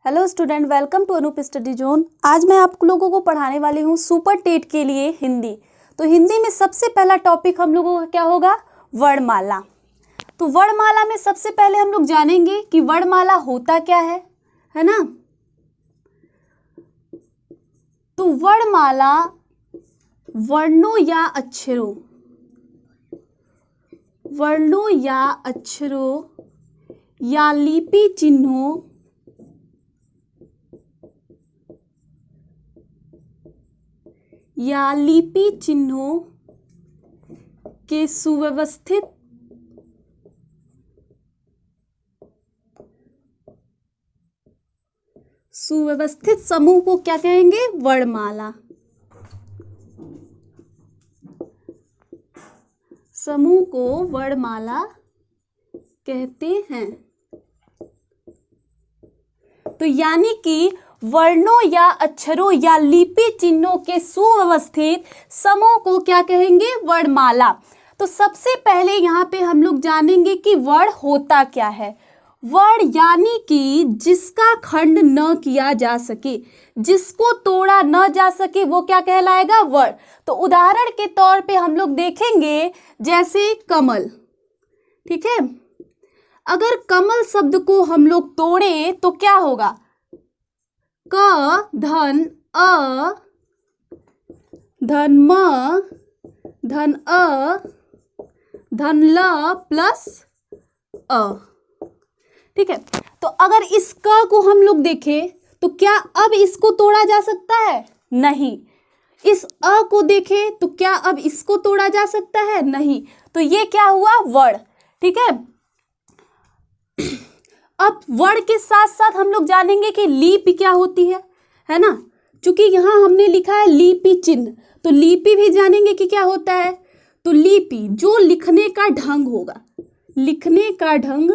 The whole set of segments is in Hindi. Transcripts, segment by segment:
Hello student, welcome to Anoop study zone. आज मैं आप लोगों को पढ़ाने वाली हूँ सुपर टेट के लिए हिंदी। तो हिंदी में सबसे पहला टॉपिक हम लोगों का क्या होगा? वर्णमाला। तो वर्णमाला में सबसे पहले हम लोग जानेंगे कि वर्णमाला होता क्या है ना। तो वर्णमाला वर्णों या अक्षरों या लिपि चिन्हों के सुव्यवस्थित समूह को क्या कहेंगे? वर्णमाला। समूह को वर्णमाला कहते हैं। तो यानी कि वर्णों या अक्षरों या लिपि चिन्हों के सुव्यवस्थित समूह को क्या कहेंगे? वर्णमाला। तो सबसे पहले यहाँ पे हम लोग जानेंगे कि वर्ण होता क्या है। वर्ण यानी कि जिसका खंड न किया जा सके, जिसको तोड़ा न जा सके, वो क्या कहलाएगा? वर्ण। तो उदाहरण के तौर पे हम लोग देखेंगे जैसे कमल। ठीक है, अगर कमल शब्द को हम लोग तोड़े तो क्या होगा? क धन अ धन म धन अ धन ल प्लस अ। ठीक है, तो अगर इस क को हम लोग देखें तो क्या अब इसको तोड़ा जा सकता है? नहीं। इस अ को देखें तो क्या अब इसको तोड़ा जा सकता है? नहीं। तो ये क्या हुआ? वर्ण। ठीक है, अब वर्ण के साथ साथ हम लोग जानेंगे कि लिपि क्या होती है ना। चूंकि यहां हमने लिखा है लिपि चिन्ह, तो लिपि भी जानेंगे कि क्या होता है। तो लिपि जो लिखने का ढंग होगा, लिखने का ढंग,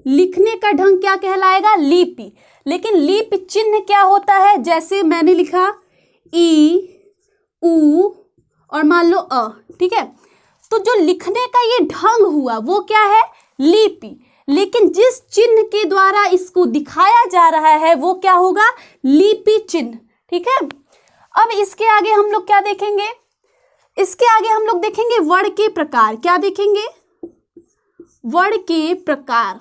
लिखने का ढंग क्या कहलाएगा? लिपि। लेकिन लिपि चिन्ह क्या होता है? जैसे मैंने लिखा ई उ और मान लो अ। ठीक है, तो जो लिखने का ये ढंग हुआ वो क्या है? लिपि। लेकिन जिस चिन्ह के द्वारा इसको दिखाया जा रहा है वो क्या होगा? लिपि चिन्ह। ठीक है, अब इसके आगे हम लोग क्या देखेंगे? इसके आगे हम लोग देखेंगे वर्ण के प्रकार। क्या देखेंगे? वर्ण के प्रकार।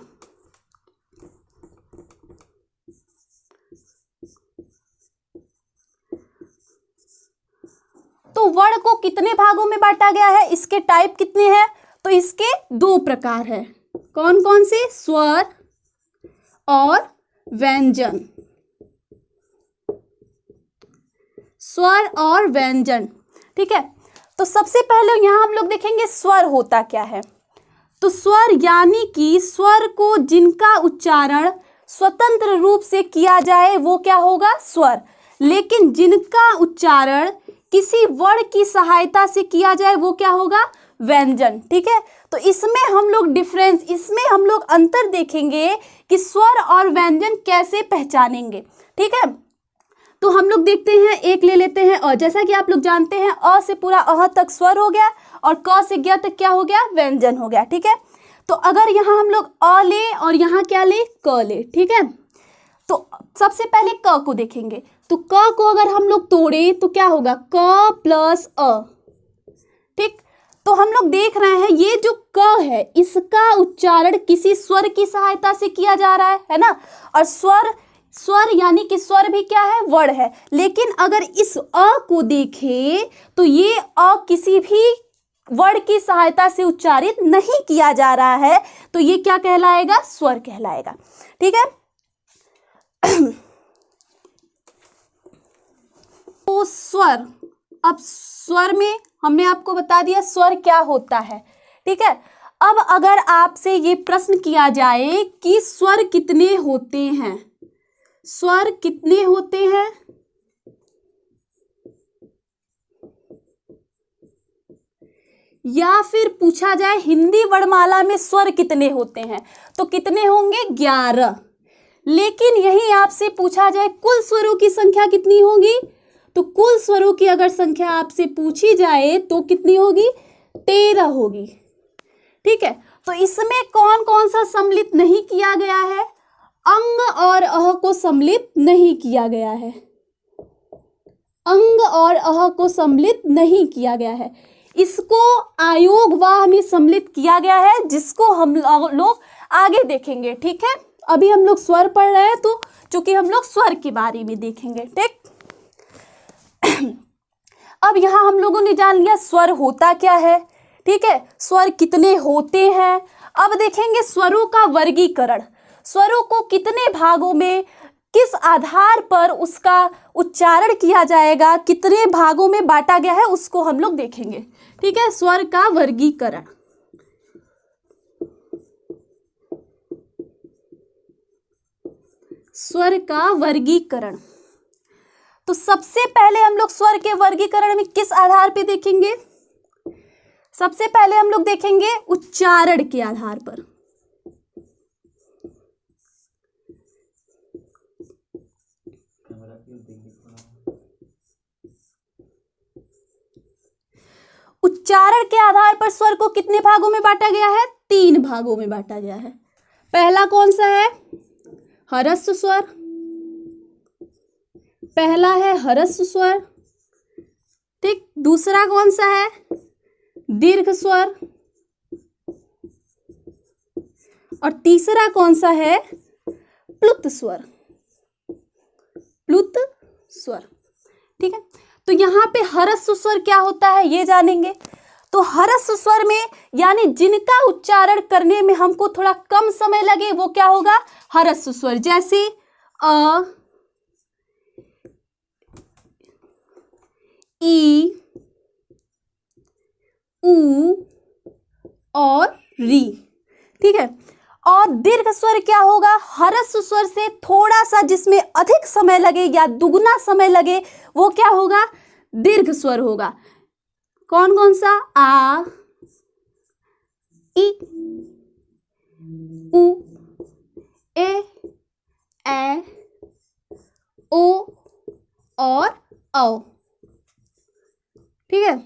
तो वर्ण को कितने भागों में बांटा गया है? इसके टाइप कितने हैं? तो इसके दो प्रकार है। कौन कौन से? स्वर और व्यंजन। स्वर और व्यंजन। ठीक है, तो सबसे पहले यहां हम लोग देखेंगे स्वर होता क्या है। तो स्वर यानी कि स्वर को जिनका उच्चारण स्वतंत्र रूप से किया जाए वो क्या होगा? स्वर। लेकिन जिनका उच्चारण किसी वर्ण की सहायता से किया जाए वो क्या होगा? व्यंजन। ठीक है, तो इसमें हम लोग डिफरेंस, इसमें हम लोग अंतर देखेंगे कि स्वर और व्यंजन कैसे पहचानेंगे। ठीक है, तो हम लोग देखते हैं, एक ले लेते हैं अ। जैसा कि आप लोग जानते हैं अ से पूरा अह तक स्वर हो गया और क से ज्ञ तक क्या हो गया? व्यंजन हो गया। ठीक है, तो अगर यहाँ हम लोग अ ले और यहाँ क्या ले? क ले। ठीक है, तो सबसे पहले क को देखेंगे। तो क को अगर हम लोग तोड़े तो क्या होगा? क प्लस अ। ठीक, तो हम लोग देख रहे हैं ये जो क है इसका उच्चारण किसी स्वर की सहायता से किया जा रहा है ना। और स्वर यानी कि स्वर भी क्या है? वर्ण है। लेकिन अगर इस अ को देखें तो ये अ किसी भी वर्ण की सहायता से उच्चारित नहीं किया जा रहा है, तो ये क्या कहलाएगा? स्वर कहलाएगा। ठीक है, तो स्वर, अब स्वर में हमने आपको बता दिया स्वर क्या होता है। ठीक है, अब अगर आपसे ये प्रश्न किया जाए कि स्वर कितने होते हैं, स्वर कितने होते हैं, या फिर पूछा जाए हिंदी वर्णमाला में स्वर कितने होते हैं, तो कितने होंगे? 11। लेकिन यही आपसे पूछा जाए कुल स्वरों की संख्या कितनी होगी, तो कुल स्वरों की अगर संख्या आपसे पूछी जाए तो कितनी होगी? 13 होगी। ठीक है, तो इसमें कौन कौन सा सम्मिलित नहीं किया गया है? अंग और अह को सम्मिलित नहीं किया गया है। अंग और अह को सम्मिलित नहीं किया गया है। इसको आयोगवाह में सम्मिलित किया गया है, जिसको हम लोग आगे देखेंगे। ठीक है, अभी हम लोग स्वर पढ़ रहे हैं, तो चूंकि हम लोग स्वर के बारे में देखेंगे। ठीक, अब यहाँ हम लोगों ने जान लिया स्वर होता क्या है। ठीक है, स्वर कितने होते हैं। अब देखेंगे स्वरों का वर्गीकरण। स्वरों को कितने भागों में, किस आधार पर उसका उच्चारण किया जाएगा, कितने भागों में बांटा गया है, उसको हम लोग देखेंगे। ठीक है, स्वर का वर्गीकरण। स्वर का वर्गीकरण। तो सबसे पहले हम लोग स्वर के वर्गीकरण में किस आधार पे देखेंगे? सबसे पहले हम लोग देखेंगे उच्चारण के आधार पर। उच्चारण के आधार पर स्वर को कितने भागों में बांटा गया है? 3 भागों में बांटा गया है। पहला कौन सा है? ह्रस्व स्वर। पहला है ह्रस्व स्वर। ठीक, दूसरा कौन सा है? दीर्घ स्वर। और तीसरा कौन सा है? प्लुत स्वर। प्लुत स्वर। ठीक है, तो यहाँ पे ह्रस्व स्वर क्या होता है ये जानेंगे। तो ह्रस्व स्वर में यानी जिनका उच्चारण करने में हमको थोड़ा कम समय लगे, वो क्या होगा? ह्रस्व स्वर। जैसे अ, ई, ऊ और री। ठीक है, और दीर्घ स्वर क्या होगा? ह्रस्व स्वर से थोड़ा सा जिसमें अधिक समय लगे या दुगुना समय लगे, वो क्या होगा? दीर्घ स्वर होगा। कौन कौन सा? आ, ई, उ, ए, ओ और औ। ठीक है,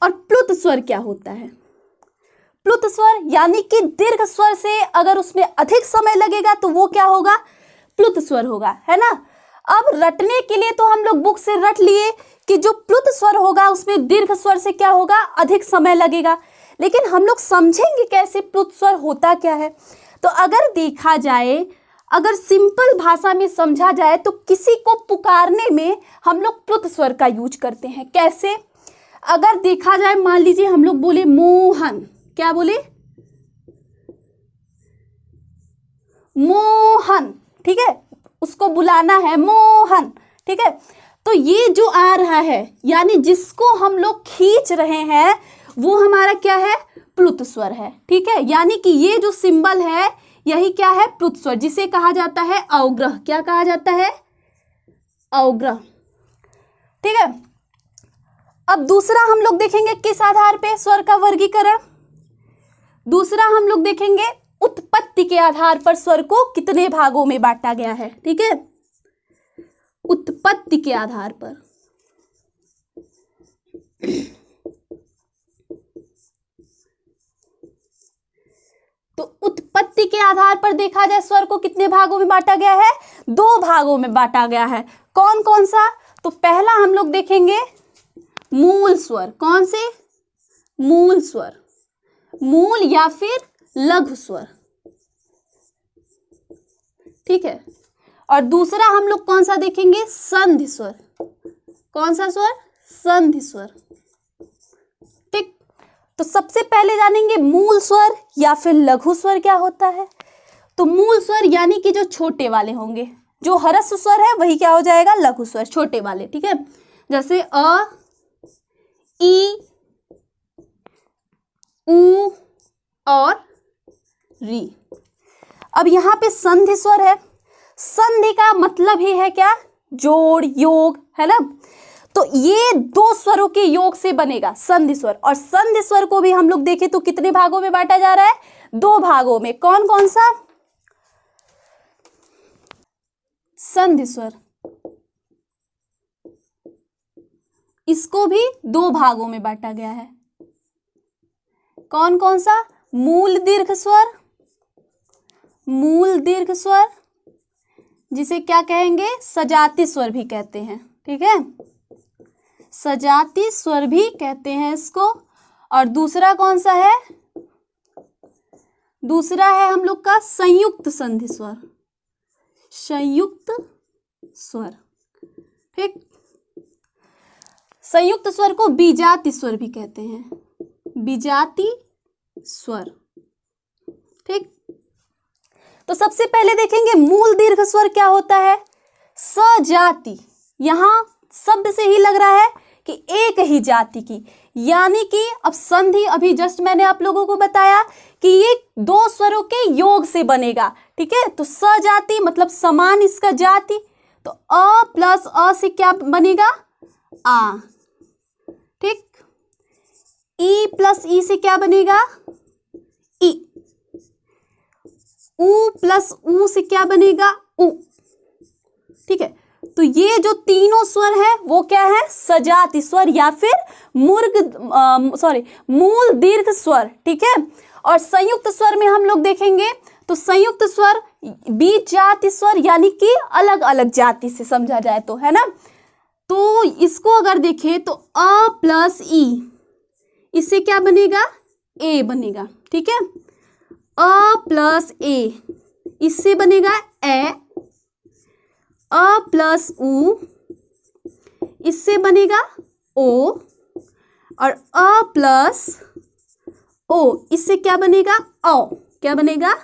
और प्लुत स्वर क्या होता है? प्लुत स्वर यानी कि दीर्घ स्वर से अगर उसमें अधिक समय लगेगा तो वो क्या होगा? प्लुत स्वर होगा, है ना। अब रटने के लिए तो हम लोग बुक से रट लिए कि जो प्लुत स्वर होगा उसमें दीर्घ स्वर से क्या होगा? अधिक समय लगेगा। लेकिन हम लोग समझेंगे कैसे प्लुत स्वर होता क्या है? तो अगर देखा जाए, अगर सिंपल भाषा में समझा जाए, तो किसी को पुकारने में हम लोग प्लुत स्वर का यूज करते हैं। कैसे? अगर देखा जाए, मान लीजिए हम लोग बोले मोहन। क्या बोले? मोहन। ठीक है, उसको बुलाना है मोहन। ठीक है, तो ये जो आ रहा है यानी जिसको हम लोग खींच रहे हैं वो हमारा क्या है? प्लुत स्वर है। ठीक है, यानी कि ये जो सिंबल है यही क्या है? प्लुत स्वर, जिसे कहा जाता है अवग्रह। क्या कहा जाता है? अवग्रह। ठीक है, अब दूसरा हम लोग देखेंगे किस आधार पे स्वर का वर्गीकरण। दूसरा हम लोग देखेंगे उत्पत्ति के आधार पर स्वर को कितने भागों में बांटा गया है। ठीक है, उत्पत्ति के आधार पर। तो उत्पत्ति के आधार पर देखा जाए स्वर को कितने भागों में बांटा गया है? 2 भागों में बांटा गया है। कौन कौन सा? तो पहला हम लोग देखेंगे मूल स्वर। कौन से? मूल स्वर, मूल या फिर लघु स्वर। ठीक है, और दूसरा हम लोग कौन सा देखेंगे? संधि स्वर। कौन सा स्वर? संधि स्वर। ठीक, तो सबसे पहले जानेंगे मूल स्वर या फिर लघु स्वर क्या होता है। तो मूल स्वर यानी कि जो छोटे वाले होंगे, जो ह्रस्व स्वर है वही क्या हो जाएगा? लघु स्वर, छोटे वाले। ठीक है, जैसे अ, ई, ऊ और री। अब यहाँ पे संधि स्वर है। संधि का मतलब ही है क्या? जोड़, योग, है ना। तो ये 2 स्वरों के योग से बनेगा संधि स्वर। और संधि स्वर को भी हम लोग देखें तो कितने भागों में बांटा जा रहा है? 2 भागों में। कौन कौन सा? संधि स्वर, इसको भी 2 भागों में बांटा गया है। कौन कौन सा? मूल दीर्घ स्वर, मूल दीर्घ स्वर, जिसे क्या कहेंगे? सजाती स्वर भी कहते हैं। ठीक है, सजाती स्वर भी कहते हैं इसको। और दूसरा कौन सा है? दूसरा है हम लोग का संयुक्त संधि स्वर, संयुक्त स्वर। ठीक, संयुक्त स्वर को बीजाती स्वर भी कहते हैं, बीजाती स्वर। ठीक, तो सबसे पहले देखेंगे मूल दीर्घ स्वर क्या होता है? सजाति। यहां शब्द से ही लग रहा है कि एक ही जाति की, यानी कि अब संधि अभी जस्ट मैंने आप लोगों को बताया कि ये दो स्वरों के योग से बनेगा। ठीक है, तो सजाति मतलब समान इसका जाति, तो अ प्लस अ से क्या बनेगा? आ। ठीक, ई प्लस ई से क्या बनेगा? ई। उ प्लस उ से क्या बनेगा? उ। ठीक है, तो ये जो तीनों स्वर है वो क्या है? सजाती स्वर या फिर मूल दीर्घ स्वर। ठीक है, और संयुक्त स्वर में हम लोग देखेंगे तो संयुक्त स्वर बीज जाति स्वर, यानी कि अलग अलग जाति से समझा जाए तो, है ना। तो इसको अगर देखें तो अ प्लस ई, इससे क्या बनेगा? ए बनेगा। ठीक है, अ प्लस ए, इससे बनेगा ए। अ प्लस उ, इससे बनेगा ओ। और अ प्लस ओ, इससे क्या बनेगा? औ। क्या बनेगा?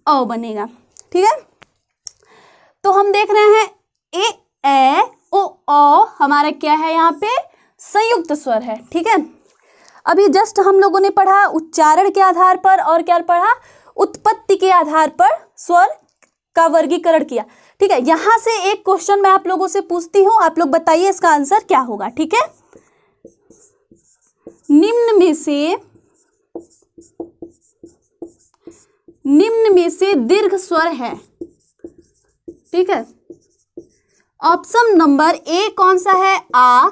औ बनेगा। ठीक है, तो हम देख रहे हैं ए ओ औ हमारा क्या है? यहाँ पे संयुक्त स्वर है। ठीक है, अभी जस्ट हम लोगों ने पढ़ा उच्चारण के आधार पर और क्या पढ़ा? उत्पत्ति के आधार पर स्वर का वर्गीकरण किया। ठीक है, यहां से एक क्वेश्चन मैं आप लोगों से पूछती हूं, आप लोग बताइए इसका आंसर क्या होगा। ठीक है, निम्न में से दीर्घ स्वर है। ठीक है, ऑप्शन नंबर ए कौन सा है? आ,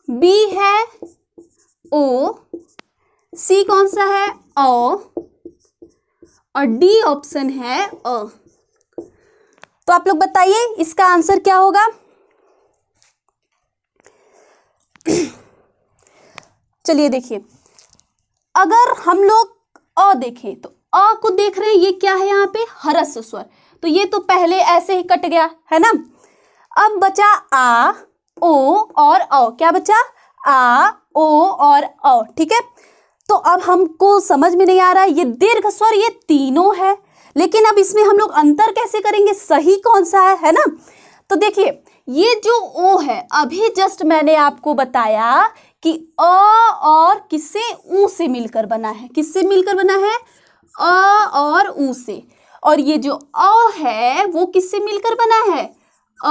बी है ओ, सी कौन सा है? औ, और डी ऑप्शन है अ। तो आप लोग बताइए इसका आंसर क्या होगा? चलिए देखिए, अगर हम लोग अ देखें तो अ को देख रहे हैं, ये क्या है? यहाँ पे ह्रस्व स्वर, तो ये तो पहले ऐसे ही कट गया है ना। अब बचा आ, ओ और औ। क्या बचा? आ, ओ और औ। ठीक है, तो अब हमको समझ में नहीं आ रहा है, ये दीर्घ स्वर ये तीनों है, लेकिन अब इसमें हम लोग अंतर कैसे करेंगे? सही कौन सा है ना। तो देखिए, ये जो ओ है, अभी जस्ट मैंने आपको बताया कि अ और किससे? उ से मिलकर बना है। किससे मिलकर बना है? अ और उ से। और ये जो अ है वो किससे मिलकर बना है? अ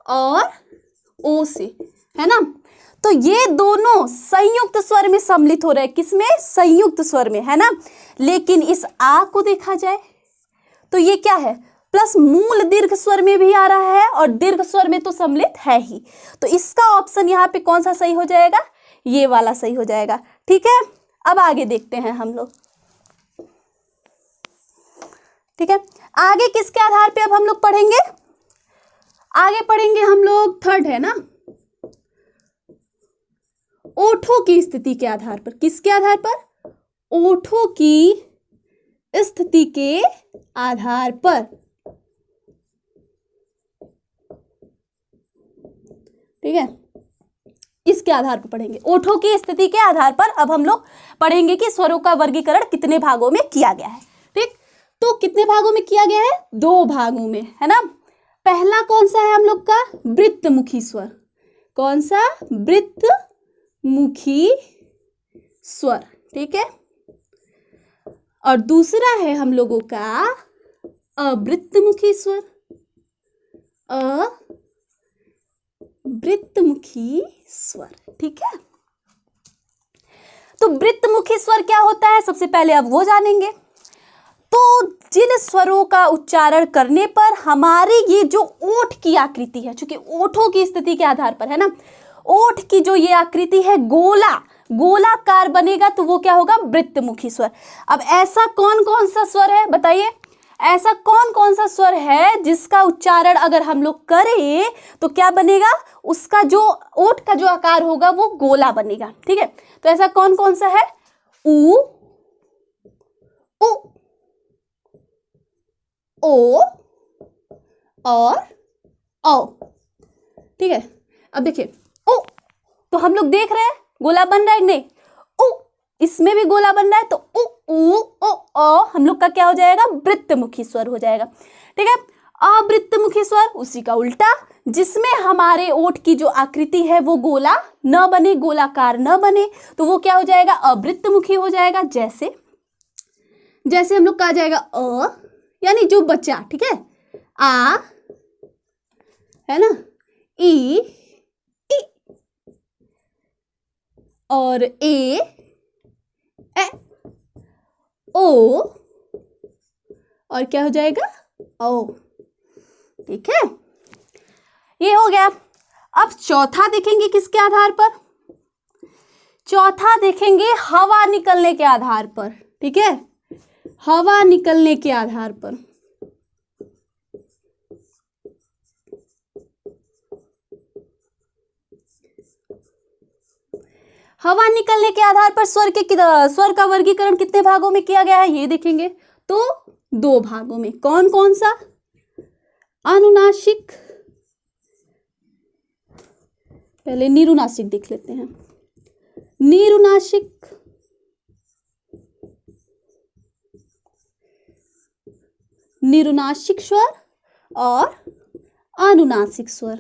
और ओ से, है ना। तो ये दोनों संयुक्त स्वर में सम्मिलित हो रहे हैं। किसमें? संयुक्त स्वर में, है ना। लेकिन इस आ को देखा जाए तो ये क्या है? प्लस मूल दीर्घ स्वर में भी आ रहा है और दीर्घ स्वर में तो सम्मिलित है ही। तो इसका ऑप्शन यहाँ पे कौन सा सही हो जाएगा? ये वाला सही हो जाएगा। ठीक है, अब आगे देखते हैं हम लोग। ठीक है, आगे किसके आधार पे अब हम लोग पढ़ेंगे? आगे पढ़ेंगे हम लोग थर्ड है ना, ओठों की स्थिति के आधार पर। किसके आधार पर? ओठों की स्थिति के आधार पर। ठीक है, इसके आधार पर पढ़ेंगे। ओठों की स्थिति के आधार पर अब हम लोग पढ़ेंगे कि स्वरों का वर्गीकरण कितने भागों में किया गया है। ठीक, तो कितने भागों में किया गया है? 2 भागों में, है ना। पहला कौन सा है हम लोग का? वृत्तमुखी स्वर। कौन सा? वृत्तमुखी स्वर। ठीक है, और दूसरा है हम लोगों का अवृत्तमुखी स्वर। अवृत्तमुखी स्वर। ठीक है, तो वृत्तमुखी स्वर क्या होता है सबसे पहले अब वो जानेंगे। तो जिन स्वरों का उच्चारण करने पर हमारी ये जो ओठ की आकृति है, चूंकि ओठों की स्थिति के आधार पर है ना, ओठ की जो ये आकृति है गोला, गोलाकार बनेगा तो वो क्या होगा, वृत्तमुखी स्वर। अब ऐसा कौन कौन सा स्वर है बताइए, ऐसा कौन कौन सा स्वर है जिसका उच्चारण अगर हम लोग करें तो क्या बनेगा, उसका जो ओठ का जो आकार होगा वो गोला बनेगा। ठीक है, तो ऐसा कौन कौन सा है, उ, उ, ओ और औ। ठीक है, अब देखिए उ, तो हम लोग देख रहे हैं गोला बन रहा है नहीं, उ इसमें भी गोला बन रहा है, तो उ उ ओ अ हम लोग का क्या हो जाएगा, वृत्तमुखी स्वर हो जाएगा। ठीक है, अवृत्तमुखी स्वर उसी का उल्टा, जिसमें हमारे ओठ की जो आकृति है वो गोला न बने, गोलाकार न बने, तो वो क्या हो जाएगा, अवृत्तमुखी हो जाएगा। जैसे जैसे हम लोग कहा जाएगा अ यानी जो बच्चा, ठीक है, आ है ना, ई और ए ओ और क्या हो जाएगा, ओ। ठीक है, ये हो गया। अब चौथा देखेंगे किसके आधार पर, चौथा देखेंगे हवा निकलने के आधार पर। ठीक है, हवा निकलने के आधार पर। हवा निकलने के आधार पर स्वर का वर्गीकरण कितने भागों में किया गया है ये देखेंगे, तो 2 भागों में। कौन कौन सा, अनुनासिक, पहले निरुनासिक देख लेते हैं, निरुनासिक निरुनासिक स्वर और अनुनासिक स्वर।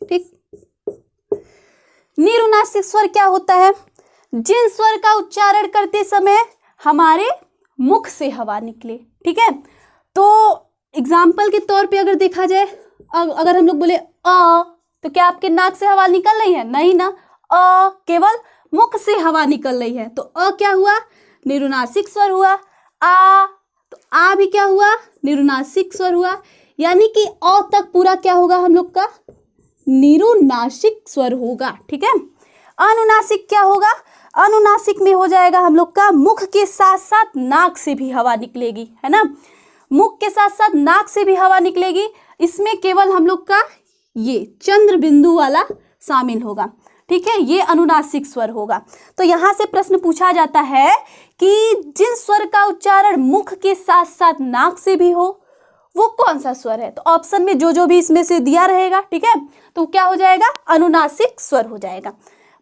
ठीक, निरुनासिक स्वर क्या होता है, जिन स्वर का उच्चारण करते समय हमारे मुख से हवा निकले। ठीक है, तो एग्जाम्पल के तौर पे अगर देखा जाए, अगर हम लोग बोले अ, तो क्या आपके नाक से हवा निकल रही है, नहीं ना, अ केवल मुख से हवा निकल रही है, तो अ क्या हुआ, निरुनासिक स्वर हुआ। आ, तो आ भी क्या हुआ, निरुनासिक स्वर हुआ, यानी कि अ तक पूरा क्या होगा हम लोग का, निरुनासिक स्वर होगा। ठीक है, अनुनासिक क्या होगा, अनुनासिक में हो जाएगा हम लोग का मुख के साथ साथ नाक से भी हवा निकलेगी, है ना, मुख के साथ साथ नाक से भी हवा निकलेगी। इसमें केवल हम लोग का ये चंद्र बिंदु वाला शामिल होगा। ठीक है, ये अनुनासिक स्वर होगा। तो यहां से प्रश्न पूछा जाता है कि जिन स्वर का उच्चारण मुख के साथ साथ नाक से भी हो वो कौन सा स्वर है, तो ऑप्शन में जो जो भी इसमें से दिया रहेगा, ठीक है, तो क्या हो जाएगा, अनुनासिक स्वर हो जाएगा।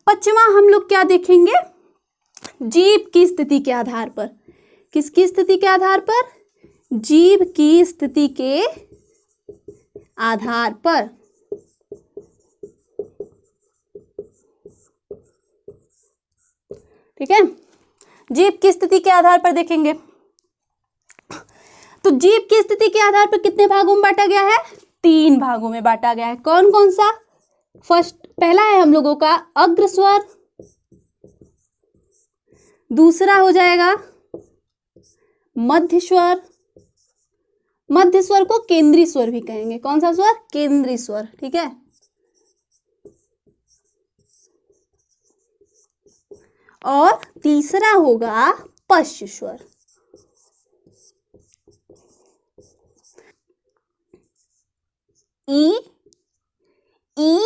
5वां हम लोग क्या देखेंगे, जीभ की स्थिति के आधार पर। किसकी स्थिति के आधार पर, जीभ की स्थिति के आधार पर। ठीक है, जीभ की स्थिति के आधार पर देखेंगे, तो जीभ की स्थिति के आधार पर कितने भागों में बांटा गया है, 3 भागों में बांटा गया है। कौन कौन सा, पहला है हम लोगों का अग्र स्वर, दूसरा हो जाएगा मध्य स्वर, मध्य स्वर को केंद्रीय स्वर भी कहेंगे। कौन सा स्वर, केंद्रीय स्वर। ठीक है, और तीसरा होगा पश्च स्वर। ई, ई,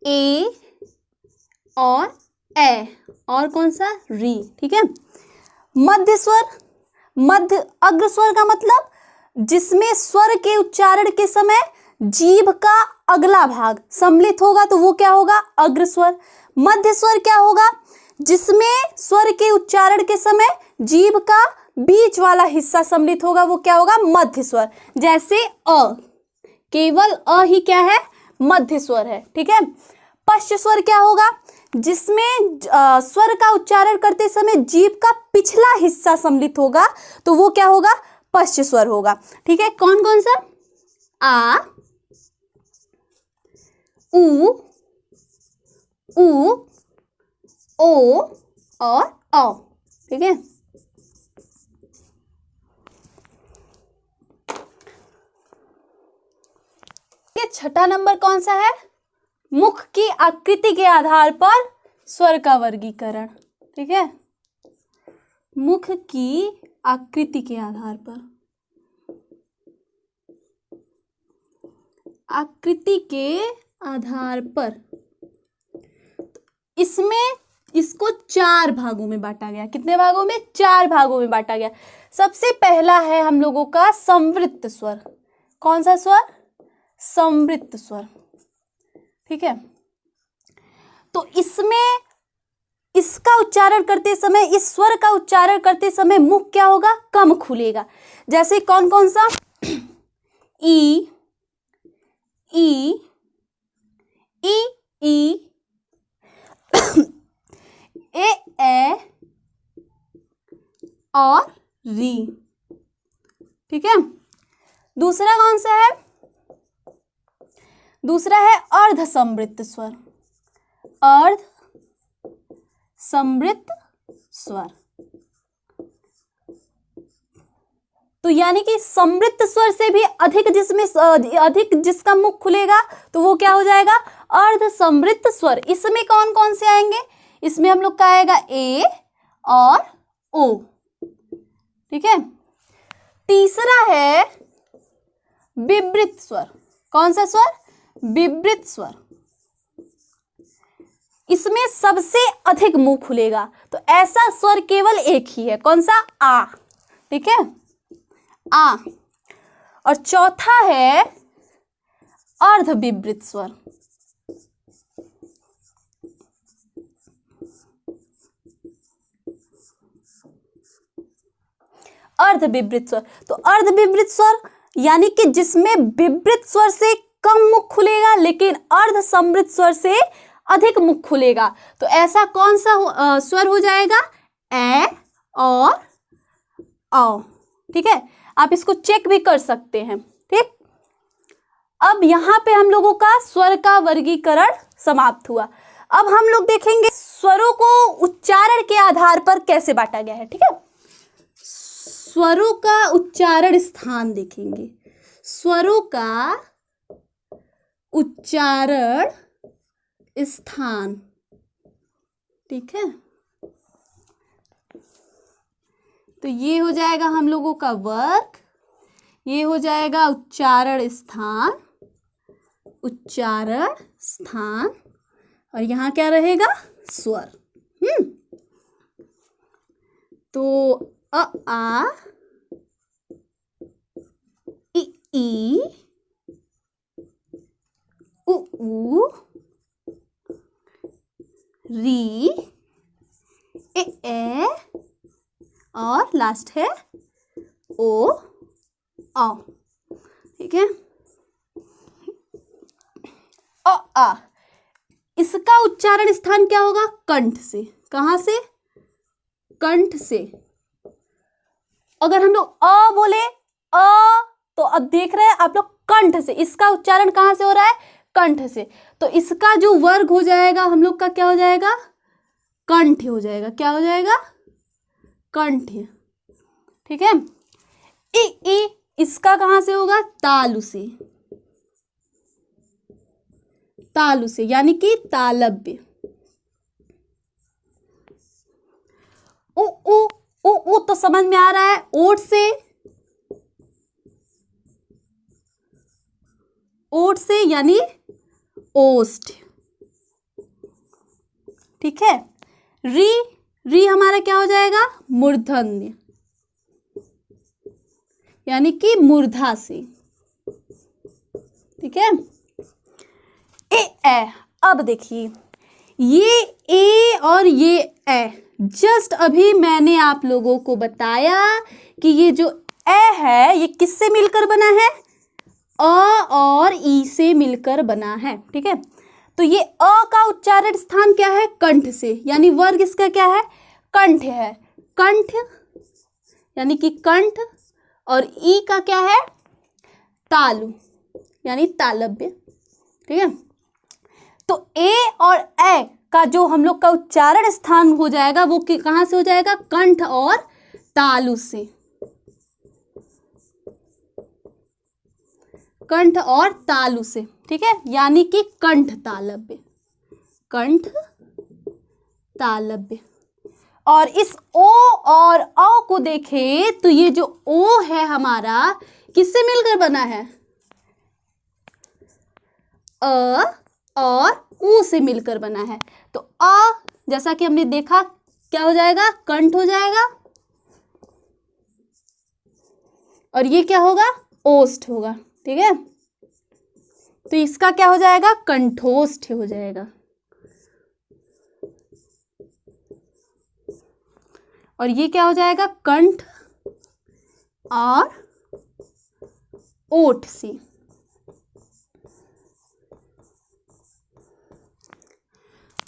ए और ए, और कौन सा, री। ठीक है, मध्य स्वर, मध्य अग्र स्वर का मतलब जिसमें स्वर के उच्चारण के समय जीभ का अगला भाग सम्मिलित होगा तो वो क्या होगा, अग्र स्वर। मध्य स्वर क्या होगा, जिसमें स्वर के उच्चारण के समय जीभ का बीच वाला हिस्सा सम्मिलित होगा वो क्या होगा, मध्य स्वर। जैसे अ, केवल अ ही क्या है, मध्य स्वर है। ठीक है, पश्च स्वर क्या होगा, जिसमें स्वर का उच्चारण करते समय जीभ का पिछला हिस्सा सम्मिलित होगा तो वो क्या होगा, पश्च स्वर होगा। ठीक है, कौन कौन सा, आ, उ, ओ और औ। ठीक है, देखिए छठा नंबर कौन सा है, मुख की आकृति के आधार पर स्वर का वर्गीकरण। ठीक है, मुख की आकृति के आधार पर, आकृति के आधार पर इसमें इसको 4 भागों में बांटा गया। कितने भागों में? 4 भागों में बांटा गया। सबसे पहला है हम लोगों का संवृत्त स्वर। कौन सा स्वर? संवृत्त स्वर। ठीक है, तो इसमें इसका उच्चारण करते समय, इस स्वर का उच्चारण करते समय मुख क्या होगा? कम खुलेगा। जैसे कौन कौन सा? ई, ई, ई, ए और री। ठीक है, दूसरा कौन सा है? दूसरा है अर्ध संवृत्त स्वर। अर्ध संवृत्त स्वर, तो यानी कि संवृत्त स्वर से भी अधिक जिसका मुख खुलेगा तो वो क्या हो जाएगा? अर्ध संवृत्त स्वर। इसमें कौन कौन से आएंगे? इसमें हम लोग का आएगा ए और ओ। ठीक है, तीसरा है विवृत स्वर। कौन सा स्वर? विवृत स्वर। इसमें सबसे अधिक मुंह खुलेगा, तो ऐसा स्वर केवल एक ही है। कौन सा? आ। ठीक है, आ। और चौथा है अर्ध विवृत स्वर। अर्ध विवृत स्वर, तो अर्ध विवृत स्वर यानी कि जिसमें विवृत स्वर से कम मुख खुलेगा लेकिन अर्ध संवृत स्वर से अधिक मुख खुलेगा, तो ऐसा कौन सा स्वर हो जाएगा? ए और औ। ठीक है, आप इसको चेक भी कर सकते हैं। ठीक, अब यहां पे हम लोगों का स्वर का वर्गीकरण समाप्त हुआ। अब हम लोग देखेंगे स्वरों को उच्चारण के आधार पर कैसे बांटा गया है। ठीक है, स्वरों का उच्चारण स्थान देखेंगे। स्वरों का उच्चारण स्थान। ठीक है, तो ये हो जाएगा हम लोगों का वर्ग, ये हो जाएगा उच्चारण स्थान, उच्चारण स्थान, और यहां क्या रहेगा? स्वर। तो अ आ, इ ई, उ ऊ, री, ए और लास्ट है ओ आ। ठीक है, अ आ, इसका उच्चारण स्थान क्या होगा? कंठ से। कहां से? कंठ से। अगर हम लोग अ बोले अ, तो अब देख रहे हैं आप लोग कंठ से, इसका उच्चारण कहां से हो रहा है? कंठ से। तो इसका जो वर्ग हो जाएगा हम लोग का क्या हो जाएगा? कंठ हो जाएगा। क्या हो जाएगा? कंठ। ठीक है, ई, इसका कहां से होगा? तालु से। तालु से यानी कि तालव्य। उ तो समझ में आ रहा है, ओठ से। ओठ से यानी ओष्ठ। ठीक है, री हमारा क्या हो जाएगा? मूर्धन्य यानी कि मूर्धा से। ठीक है, ए। अब देखिए ये ए और ये ए, जस्ट अभी मैंने आप लोगों को बताया कि ये जो ए है ये किससे मिलकर बना है? अ और ई से मिलकर बना है। ठीक है, तो ये अ का उच्चारण स्थान क्या है? कंठ से, यानी वर्ग इसका क्या है? कंठ है। कंठ यानी कि कंठ, और ई का क्या है? तालु यानी तालव्य। ठीक है, तो ए और ए का जो हम लोग का उच्चारण स्थान हो जाएगा वो कहां से हो जाएगा? कंठ और तालु से। कंठ और तालु से, ठीक है, यानी कि कंठ तालव्य, कंठ तालव्य। और इस ओ और औ को देखें तो ये जो ओ है हमारा किससे मिलकर बना है? अ और ऊ से मिलकर बना है। तो अ जैसा कि हमने देखा क्या हो जाएगा? कंठ हो जाएगा। और ये क्या होगा? ओष्ठ होगा, ठीक है। तो इसका क्या हो जाएगा? कंठोष्ठ हो जाएगा। और ये क्या हो जाएगा? कंठ और ओठ से।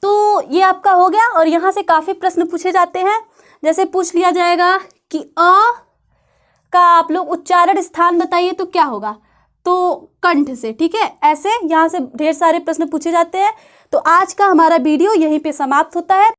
तो ये आपका हो गया। और यहां से काफी प्रश्न पूछे जाते हैं, जैसे पूछ लिया जाएगा कि अ का आप लोग उच्चारण स्थान बताइए, तो क्या होगा? तो कंठ से, ठीक है। ऐसे यहाँ से ढेर सारे प्रश्न पूछे जाते हैं। तो आज का हमारा वीडियो यहीं पे समाप्त होता है।